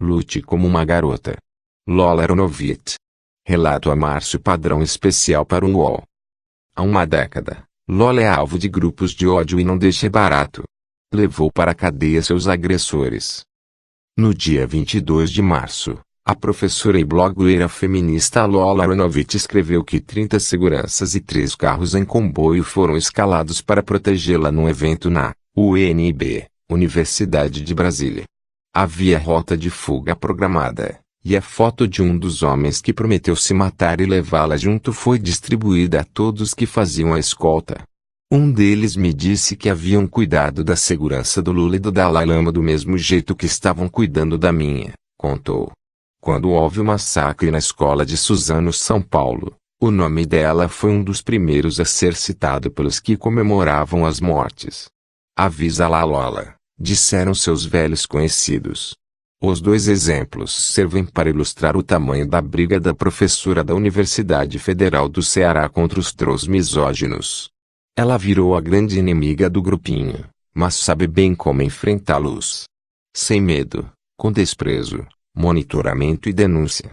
Lute como uma garota. Lola Aronovitch. Relato a Márcio Padrão especial para o UOL. Há uma década, Lola é alvo de grupos de ódio e não deixa barato. Levou para a cadeia seus agressores. No dia 22 de março, a professora e blogueira feminista Lola Aronovitch escreveu que 30 seguranças e 3 carros em comboio foram escalados para protegê-la num evento na UNB, Universidade de Brasília. Havia rota de fuga programada, e a foto de um dos homens que prometeu se matar e levá-la junto foi distribuída a todos que faziam a escolta. Um deles me disse que haviam cuidado da segurança do Lula e do Dalai Lama do mesmo jeito que estavam cuidando da minha, contou. Quando houve o massacre na escola de Suzano, São Paulo, o nome dela foi um dos primeiros a ser citado pelos que comemoravam as mortes. Avisa lá, Lola, disseram seus velhos conhecidos. Os 2 exemplos servem para ilustrar o tamanho da briga da professora da Universidade Federal do Ceará contra os trolls misóginos. Ela virou a grande inimiga do grupinho, mas sabe bem como enfrentá-los. Sem medo, com desprezo, monitoramento e denúncia.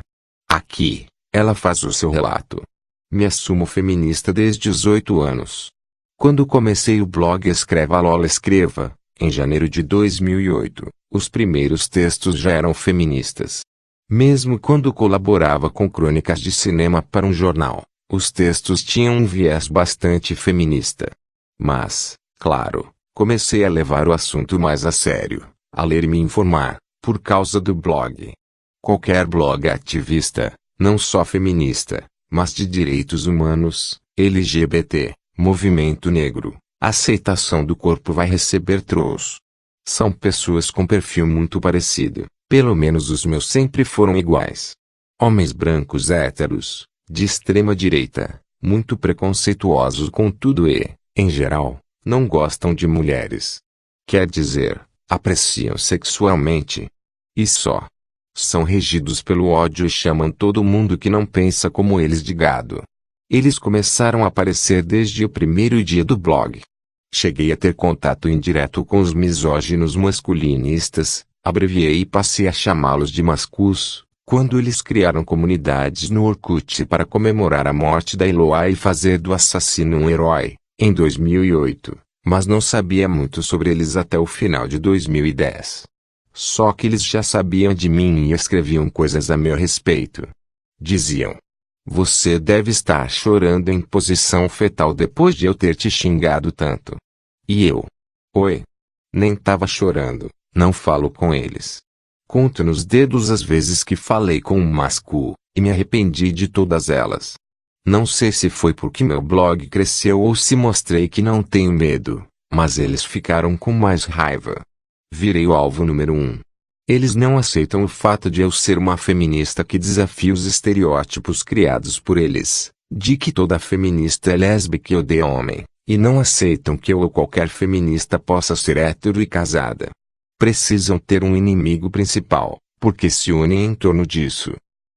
Aqui, ela faz o seu relato. Me assumo feminista desde os 8 anos. Quando comecei o blog Escreva Lola Escreva, em janeiro de 2008, os primeiros textos já eram feministas. Mesmo quando colaborava com crônicas de cinema para um jornal, os textos tinham um viés bastante feminista. Mas, claro, comecei a levar o assunto mais a sério, a ler e me informar, por causa do blog. Qualquer blog ativista, não só feminista, mas de direitos humanos, LGBT, movimento negro, aceitação do corpo vai receber trolls. São pessoas com perfil muito parecido, pelo menos os meus sempre foram iguais. Homens brancos héteros, de extrema direita, muito preconceituosos com tudo e, em geral, não gostam de mulheres. Quer dizer, apreciam sexualmente. E só. São regidos pelo ódio e chamam todo mundo que não pensa como eles de gado. Eles começaram a aparecer desde o primeiro dia do blog. Cheguei a ter contato indireto com os misóginos masculinistas, abreviei e passei a chamá-los de mascus, quando eles criaram comunidades no Orkut para comemorar a morte da Eloá e fazer do assassino um herói, em 2008, mas não sabia muito sobre eles até o final de 2010. Só que eles já sabiam de mim e escreviam coisas a meu respeito. Diziam: você deve estar chorando em posição fetal depois de eu ter te xingado tanto. E eu? Oi. Nem tava chorando, não falo com eles. Conto nos dedos as vezes que falei com um mascu, e me arrependi de todas elas. Não sei se foi porque meu blog cresceu ou se mostrei que não tenho medo, mas eles ficaram com mais raiva. Virei o alvo número 1. Eles não aceitam o fato de eu ser uma feminista que desafia os estereótipos criados por eles, de que toda feminista é lésbica e odeia homem, e não aceitam que eu ou qualquer feminista possa ser hétero e casada. Precisam ter um inimigo principal, porque se unem em torno disso.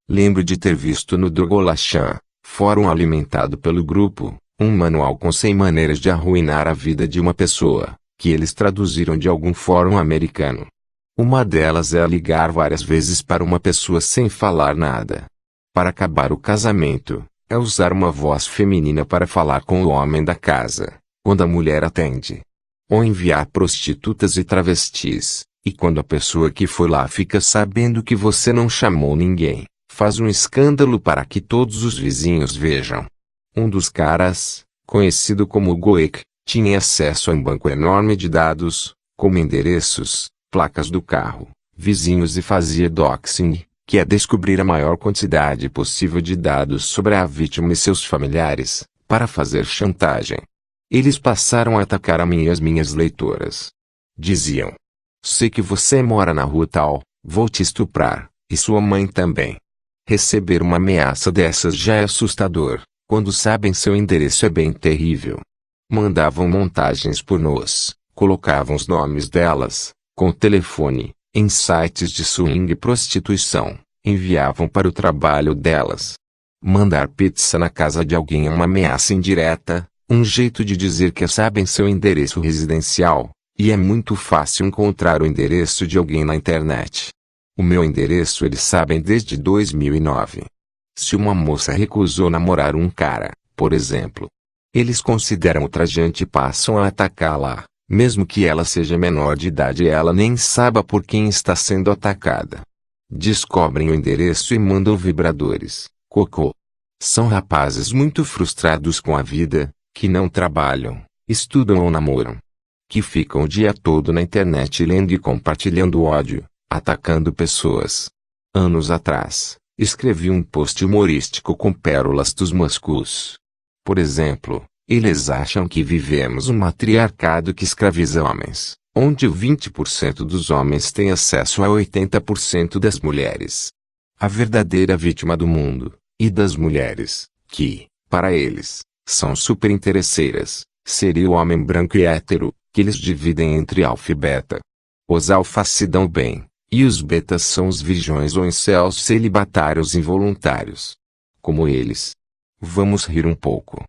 Lembro de ter visto no Dogolachan, fórum alimentado pelo grupo, um manual com 100 maneiras de arruinar a vida de uma pessoa, que eles traduziram de algum fórum americano. Uma delas é ligar várias vezes para uma pessoa sem falar nada. Para acabar o casamento, é usar uma voz feminina para falar com o homem da casa, quando a mulher atende. Ou enviar prostitutas e travestis, e quando a pessoa que foi lá fica sabendo que você não chamou ninguém, faz um escândalo para que todos os vizinhos vejam. Um dos caras, conhecido como Goek, tinha acesso a um banco enorme de dados, como endereços, placas do carro, vizinhos e fazia doxing, que é descobrir a maior quantidade possível de dados sobre a vítima e seus familiares, para fazer chantagem. Eles passaram a atacar a mim e as minhas leitoras. Diziam: sei que você mora na rua tal, vou te estuprar, e sua mãe também. Receber uma ameaça dessas já é assustador, quando sabem seu endereço é bem terrível. Mandavam montagens pornôs, colocavam os nomes delas, com telefone, em sites de swing e prostituição, enviavam para o trabalho delas. Mandar pizza na casa de alguém é uma ameaça indireta, um jeito de dizer que sabem seu endereço residencial, e é muito fácil encontrar o endereço de alguém na internet. O meu endereço eles sabem desde 2009. Se uma moça recusou namorar um cara, por exemplo, eles consideram ultrajante e passam a atacá-la, mesmo que ela seja menor de idade e ela nem saiba por quem está sendo atacada. Descobrem o endereço e mandam vibradores, cocô. São rapazes muito frustrados com a vida, que não trabalham, estudam ou namoram. Que ficam o dia todo na internet lendo e compartilhando ódio, atacando pessoas. Anos atrás, escrevi um post humorístico com pérolas dos moscus. Por exemplo, eles acham que vivemos um matriarcado que escraviza homens, onde 20% dos homens têm acesso a 80% das mulheres. A verdadeira vítima do mundo, e das mulheres, que, para eles, são super interesseiras, seria o homem branco e hétero, que eles dividem entre alfa e beta. Os alfas se dão bem, e os betas são os virgões ou incels celibatários involuntários. Como eles. Vamos rir um pouco.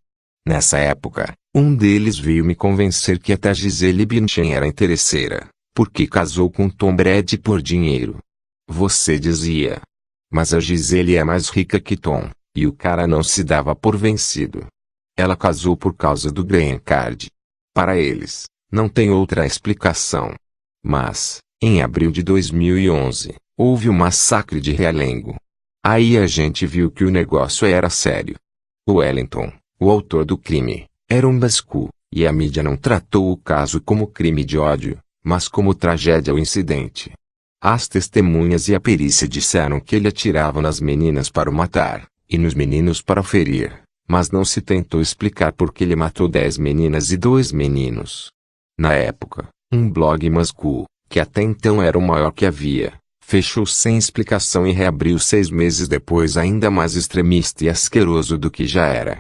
Nessa época, um deles veio me convencer que até Gisele Bündchen era interesseira, porque casou com Tom Brady por dinheiro. Você dizia. Mas a Gisele é mais rica que Tom, e o cara não se dava por vencido. Ela casou por causa do green card. Para eles, não tem outra explicação. Mas, em abril de 2011, houve o massacre de Realengo. Aí a gente viu que o negócio era sério. O Wellington, o autor do crime, era um bascu, e a mídia não tratou o caso como crime de ódio, mas como tragédia ou incidente. As testemunhas e a perícia disseram que ele atirava nas meninas para o matar, e nos meninos para o ferir, mas não se tentou explicar por que ele matou 10 meninas e 2 meninos. Na época, um blog Moscou, que até então era o maior que havia, fechou sem explicação e reabriu 6 meses depois ainda mais extremista e asqueroso do que já era.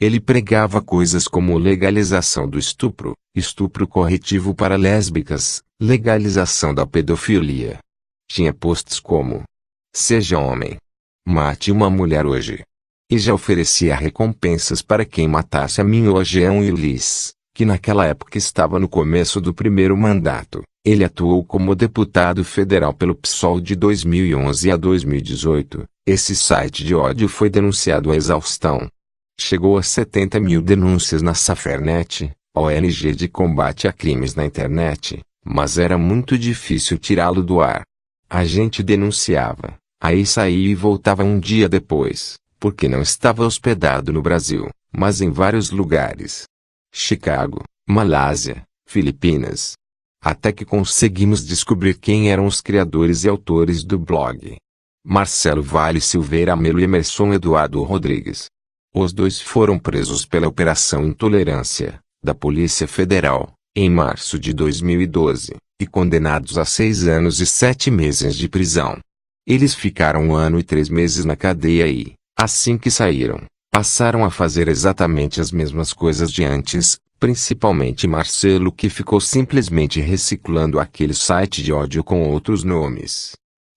Ele pregava coisas como legalização do estupro, estupro corretivo para lésbicas, legalização da pedofilia. Tinha posts como: seja homem. Mate uma mulher hoje. E já oferecia recompensas para quem matasse a mim ou a Jean Willis, que naquela época estava no começo do primeiro mandato. Ele atuou como deputado federal pelo PSOL de 2011 a 2018. Esse site de ódio foi denunciado à exaustão. Chegou a 70 mil denúncias na Safernet, ONG de combate a crimes na internet, mas era muito difícil tirá-lo do ar. A gente denunciava, aí saía e voltava um dia depois, porque não estava hospedado no Brasil, mas em vários lugares. Chicago, Malásia, Filipinas. Até que conseguimos descobrir quem eram os criadores e autores do blog. Marcelo Vale Silveira Melo e Emerson Eduardo Rodrigues. Os dois foram presos pela Operação Intolerância, da Polícia Federal, em março de 2012, e condenados a 6 anos e 7 meses de prisão. Eles ficaram 1 ano e 3 meses na cadeia e, assim que saíram, passaram a fazer exatamente as mesmas coisas de antes, principalmente Marcelo, que ficou simplesmente reciclando aquele site de ódio com outros nomes.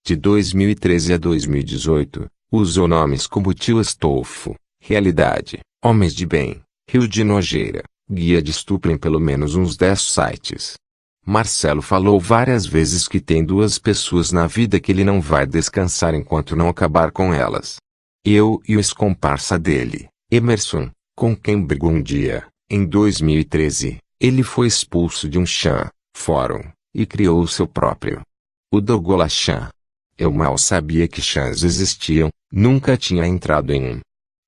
De 2013 a 2018, usou nomes como Tio Astolfo, Realidade, Homens de Bem, Rio de Nojeira, Guia de Estupro em pelo menos uns 10 sites. Marcelo falou várias vezes que tem 2 pessoas na vida que ele não vai descansar enquanto não acabar com elas. Eu e o ex-comparsa dele, Emerson, com quem brigou um dia, em 2013, ele foi expulso de um fórum, e criou o seu próprio. O Douglas Chan. Eu mal sabia que chans existiam, nunca tinha entrado em um.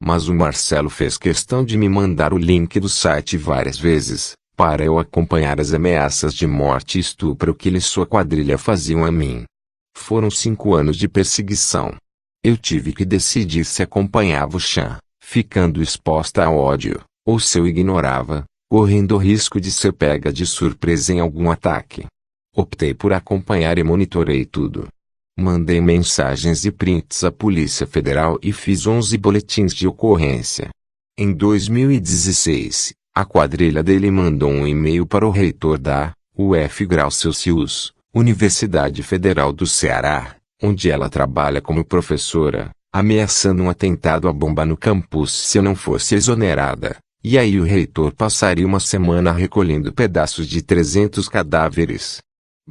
Mas o Marcelo fez questão de me mandar o link do site várias vezes, para eu acompanhar as ameaças de morte e estupro que ele e sua quadrilha faziam a mim. Foram 5 anos de perseguição. Eu tive que decidir se acompanhava o Chan, ficando exposta ao ódio, ou se eu ignorava, correndo o risco de ser pega de surpresa em algum ataque. Optei por acompanhar e monitorei tudo. Mandei mensagens e prints à Polícia Federal e fiz 11 boletins de ocorrência. Em 2016, a quadrilha dele mandou um e-mail para o reitor da UF Grau Celsius, Universidade Federal do Ceará, onde ela trabalha como professora, ameaçando um atentado à bomba no campus se eu não fosse exonerada, e aí o reitor passaria uma semana recolhendo pedaços de 300 cadáveres.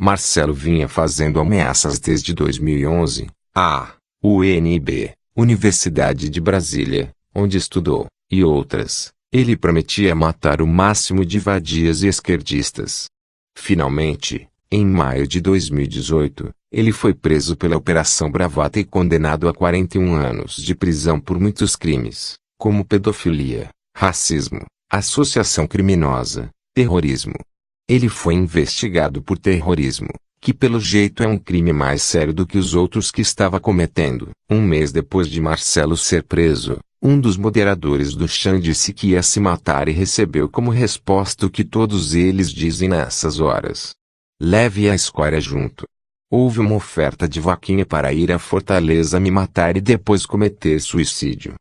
Marcelo vinha fazendo ameaças desde 2011, à UNB, Universidade de Brasília, onde estudou, e outras. Ele prometia matar o máximo de vadias e esquerdistas. Finalmente, em maio de 2018, ele foi preso pela Operação Bravata e condenado a 41 anos de prisão por muitos crimes, como pedofilia, racismo, associação criminosa, terrorismo. Ele foi investigado por terrorismo, que pelo jeito é um crime mais sério do que os outros que estava cometendo. Um mês depois de Marcelo ser preso, um dos moderadores do Chan disse que ia se matar e recebeu como resposta o que todos eles dizem nessas horas: leve a escória junto. Houve uma oferta de vaquinha para ir à Fortaleza me matar e depois cometer suicídio.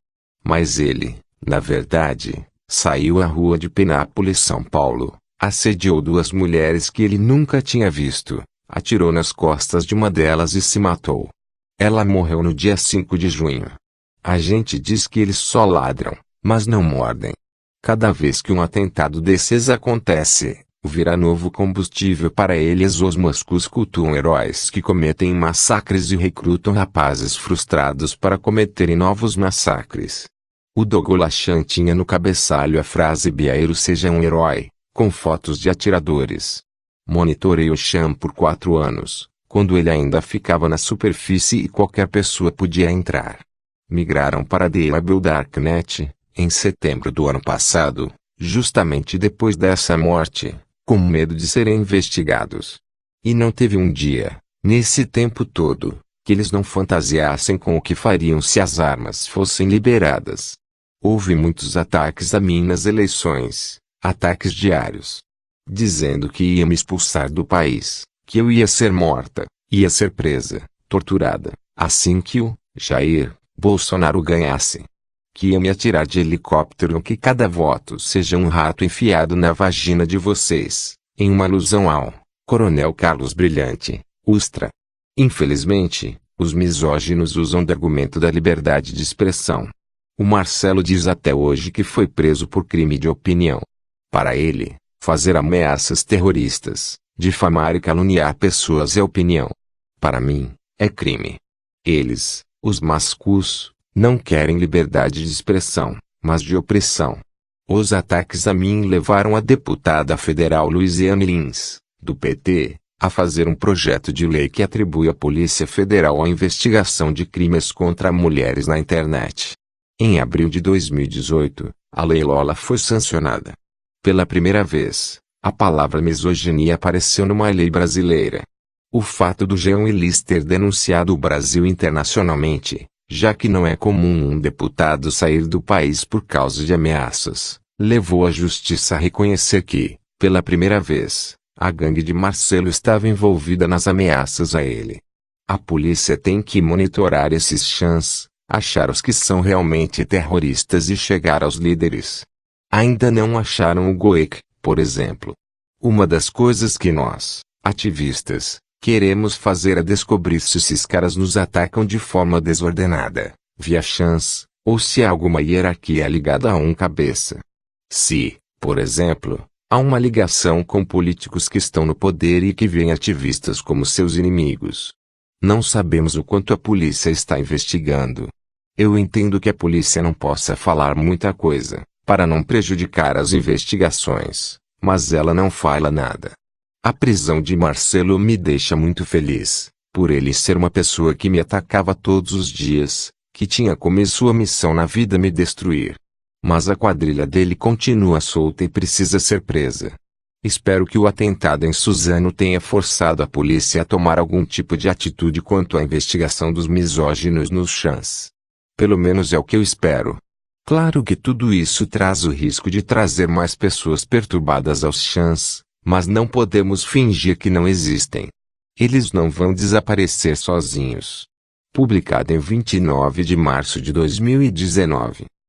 Mas ele, na verdade, saiu à rua de Penápolis, São Paulo, assediou duas mulheres que ele nunca tinha visto, atirou nas costas de uma delas e se matou. Ela morreu no dia 5 de junho. A gente diz que eles só ladram, mas não mordem. Cada vez que um atentado desses acontece, vira novo combustível para eles. Os moscos cultuam heróis que cometem massacres e recrutam rapazes frustrados para cometerem novos massacres. O Dogolachan tinha no cabeçalho a frase Biaero seja um herói, com fotos de atiradores. Monitorei o Chan por 4 anos, quando ele ainda ficava na superfície e qualquer pessoa podia entrar. Migraram para The Able Darknet, em setembro do ano passado, justamente depois dessa morte, com medo de serem investigados. E não teve um dia, nesse tempo todo, que eles não fantasiassem com o que fariam se as armas fossem liberadas. Houve muitos ataques a mim nas eleições, ataques diários, dizendo que ia me expulsar do país, que eu ia ser morta, ia ser presa, torturada, assim que o Jair Bolsonaro ganhasse. Que ia me atirar de helicóptero, que cada voto seja um rato enfiado na vagina de vocês, em uma alusão ao Coronel Carlos Brilhante, Ustra. Infelizmente, os misóginos usam do argumento da liberdade de expressão. O Marcelo diz até hoje que foi preso por crime de opinião. Para ele, fazer ameaças terroristas, difamar e caluniar pessoas é opinião. Para mim, é crime. Eles, os mascus, não querem liberdade de expressão, mas de opressão. Os ataques a mim levaram a deputada federal Luiziane Lins, do PT, a fazer um projeto de lei que atribui à Polícia Federal a investigação de crimes contra mulheres na internet. Em abril de 2018, a Lei Lola foi sancionada. Pela primeira vez, a palavra misoginia apareceu numa lei brasileira. O fato do Jean Willis ter denunciado o Brasil internacionalmente, já que não é comum um deputado sair do país por causa de ameaças, levou a justiça a reconhecer que, pela primeira vez, a gangue de Marcelo estava envolvida nas ameaças a ele. A polícia tem que monitorar esses chans, achar os que são realmente terroristas e chegar aos líderes. Ainda não acharam o GOEC, por exemplo. Uma das coisas que nós, ativistas, queremos fazer é descobrir se esses caras nos atacam de forma desordenada, via chance, ou se há alguma hierarquia ligada a um cabeça. Se, por exemplo, há uma ligação com políticos que estão no poder e que veem ativistas como seus inimigos. Não sabemos o quanto a polícia está investigando. Eu entendo que a polícia não possa falar muita coisa, para não prejudicar as investigações, mas ela não fala nada. A prisão de Marcelo me deixa muito feliz, por ele ser uma pessoa que me atacava todos os dias, que tinha como sua missão na vida me destruir. Mas a quadrilha dele continua solta e precisa ser presa. Espero que o atentado em Suzano tenha forçado a polícia a tomar algum tipo de atitude quanto à investigação dos misóginos nos chans. Pelo menos é o que eu espero. Claro que tudo isso traz o risco de trazer mais pessoas perturbadas aos chans, mas não podemos fingir que não existem. Eles não vão desaparecer sozinhos. Publicado em 29 de março de 2019.